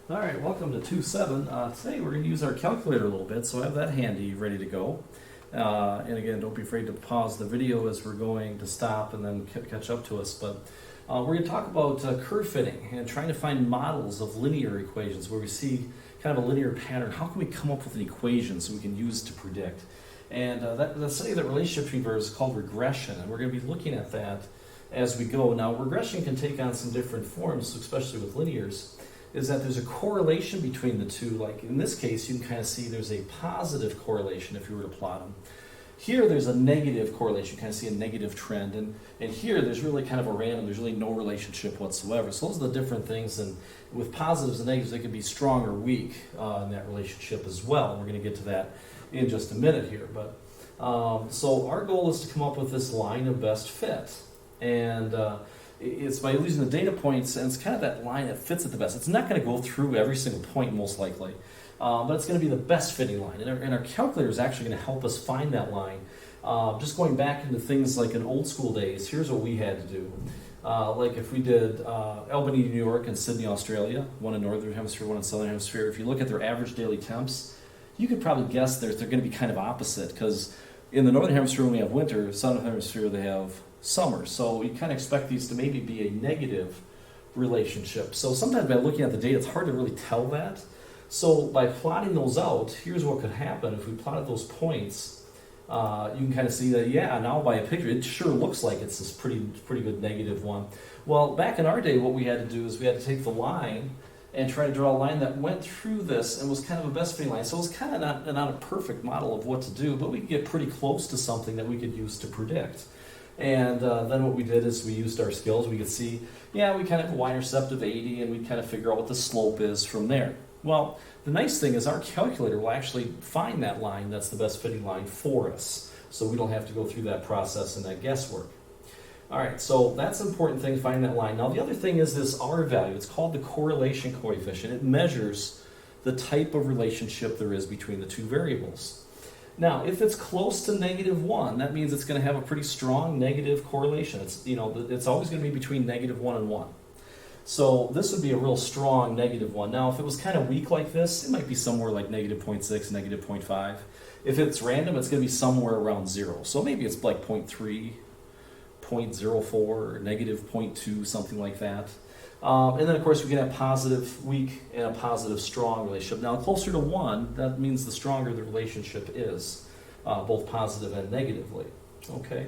All right, welcome to 2-7. Today we're going to use our calculator a little bit, so I have that handy, ready to go. And again, don't be afraid to pause the video as we're going to stop and then catch up to us. But we're going to talk about curve fitting and trying to find models of linear equations where we see kind of a linear pattern. How can we come up with an equation so we can use to predict? And the study of that relationship between verbs is called regression, and we're going to be looking at that as we go. Now, regression can take on some different forms, especially with linears. Is that there's a correlation between the two. Like in this case, you can kind of see there's a positive correlation if you were to plot them. Here, there's a negative correlation. You kind of see a negative trend. And here, there's really kind of a random, there's really no relationship whatsoever. So those are the different things. And with positives and negatives, they can be strong or weak in that relationship as well. And we're going to get to that in just a minute here. But so our goal is to come up with this line of best fit. And it's by using the data points, and it's kind of that line that fits it the best. It's not going to go through every single point, most likely, but it's going to be the best fitting line. And our calculator is actually going to help us find that line. Just going back into things like in old school days, here's what we had to do. Like if we did Albany, New York, and Sydney, Australia, one in Northern Hemisphere, one in Southern Hemisphere, if you look at their average daily temps, you could probably guess they're going to be kind of opposite, because in the Northern Hemisphere when we have winter, Southern Hemisphere they have summer. So you kind of expect these to maybe be a negative relationship. So sometimes by looking at the data, it's hard to really tell that. So by plotting those out, here's what could happen. If we plotted those points, you can kind of see that, yeah, now by a picture, it sure looks like it's this pretty good negative one. Well, back in our day, what we had to do is we had to take the line and try to draw a line that went through this and was kind of a best fitting line. So it was kind of not a perfect model of what to do, but we could get pretty close to something that we could use to predict. And then what we did is we used our skills. We could see, yeah, we kind of have a y-intercept of 80, and we kind of figure out what the slope is from there. Well, the nice thing is our calculator will actually find that line that's the best fitting line for us, so we don't have to go through that process and that guesswork. All right, so that's an important thing, finding that line. Now, the other thing is this R value. It's called the correlation coefficient. It measures the type of relationship there is between the two variables. Now, if it's close to -1, that means it's going to have a pretty strong negative correlation. It's always going to be between -1 and 1. So this would be a real strong -1. Now, if it was kind of weak like this, it might be somewhere like -0.6, -0.5. If it's random, it's going to be somewhere around 0. So maybe it's like 0.3, 0.04, -0.2, something like that. And then, of course, we can have positive weak and a positive strong relationship. Now, closer to 1, that means the stronger the relationship is, both positive and negatively. Okay?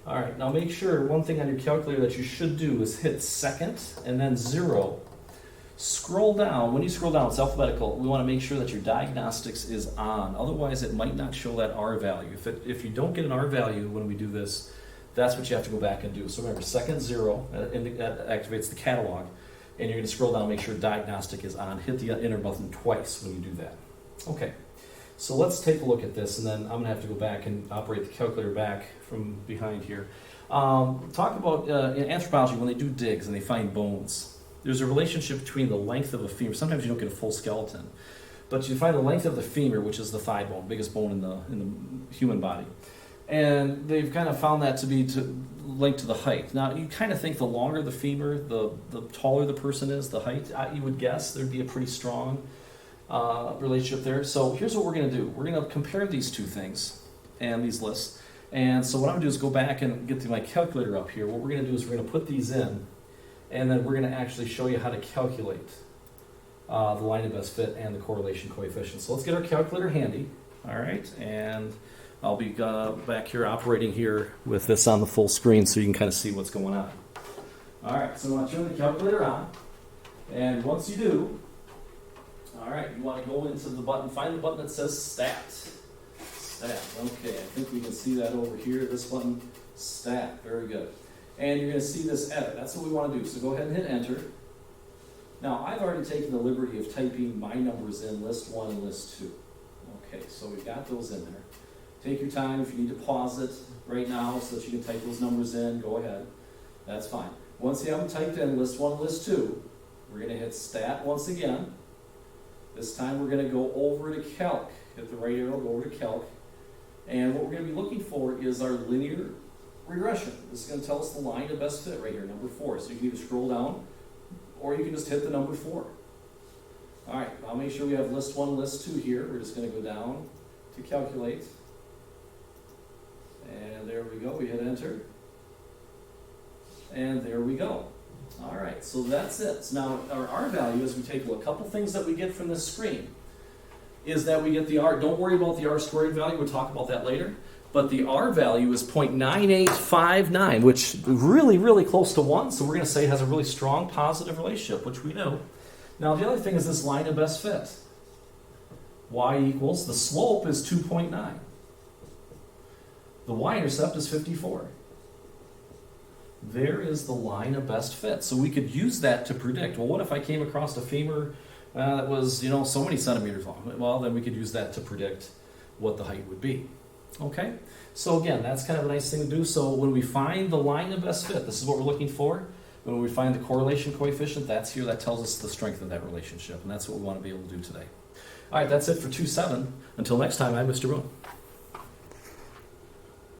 All right, now make sure one thing on your calculator that you should do is hit second and then 0. Scroll down. When you scroll down, it's alphabetical. We want to make sure that your diagnostics is on. Otherwise, it might not show that R value. If you don't get an R value when we do this, that's what you have to go back and do. So remember, second 0, that activates the catalog, and you're going to scroll down and make sure diagnostic is on. Hit the enter button twice when you do that. Okay, so let's take a look at this, and then I'm going to have to go back and operate the calculator back from behind here. Talk about in anthropology, when they do digs and they find bones, there's a relationship between the length of a femur. Sometimes you don't get a full skeleton, but you find the length of the femur, which is the thigh bone, biggest bone in the human body. And they've kind of found that to be linked to the height. Now, you kind of think the longer the femur, the taller the person is, the height, you would guess there'd be a pretty strong relationship there. So here's what we're going to do. We're going to compare these two things and these lists. And so what I'm going to do is go back and get to my calculator up here. What we're going to do is we're going to put these in, and then we're going to actually show you how to calculate the line of best fit and the correlation coefficient. So let's get our calculator handy. All right, and I'll be back here operating here with this on the full screen so you can kind of see what's going on. All right, so I want to turn the calculator on, and once you do, all right, you want to go into the button, find the button that says Stat. Stat, okay, I think we can see that over here, this button, Stat, very good. And you're going to see this Edit, that's what we want to do, so go ahead and hit Enter. Now, I've already taken the liberty of typing my numbers in List 1 and List 2. Okay, so we've got those in there. Take your time. If you need to pause it right now so that you can type those numbers in, go ahead. That's fine. Once you have them typed in, List 1 and List 2, we're going to hit Stat once again. This time we're going to go over to Calc. Hit the right arrow, go over to Calc. And what we're going to be looking for is our linear regression. This is going to tell us the line of best fit right here, number 4. So you can either scroll down or you can just hit the number 4. All right, I'll make sure we have list 1, list 2 here. We're just going to go down to calculate. And there we go, we hit enter. And there we go. All right, so that's it. So now our R value, as we take a look, a couple things that we get from this screen is that we get the R. Don't worry about the R squared value. We'll talk about that later. But the R value is 0.9859, which is really, really close to 1. So we're going to say it has a really strong positive relationship, which we know. Now the other thing is this line of best fit. Y equals, the slope is 2.9. The y-intercept is 54. There is the line of best fit. So we could use that to predict, well, what if I came across a femur that was, so many centimeters long? Well, then we could use that to predict what the height would be. Okay? So again, that's kind of a nice thing to do. So when we find the line of best fit, this is what we're looking for. When we find the correlation coefficient, that's here. That tells us the strength of that relationship. And that's what we want to be able to do today. All right, that's it for 2-7. Until next time, I'm Mr. Boone.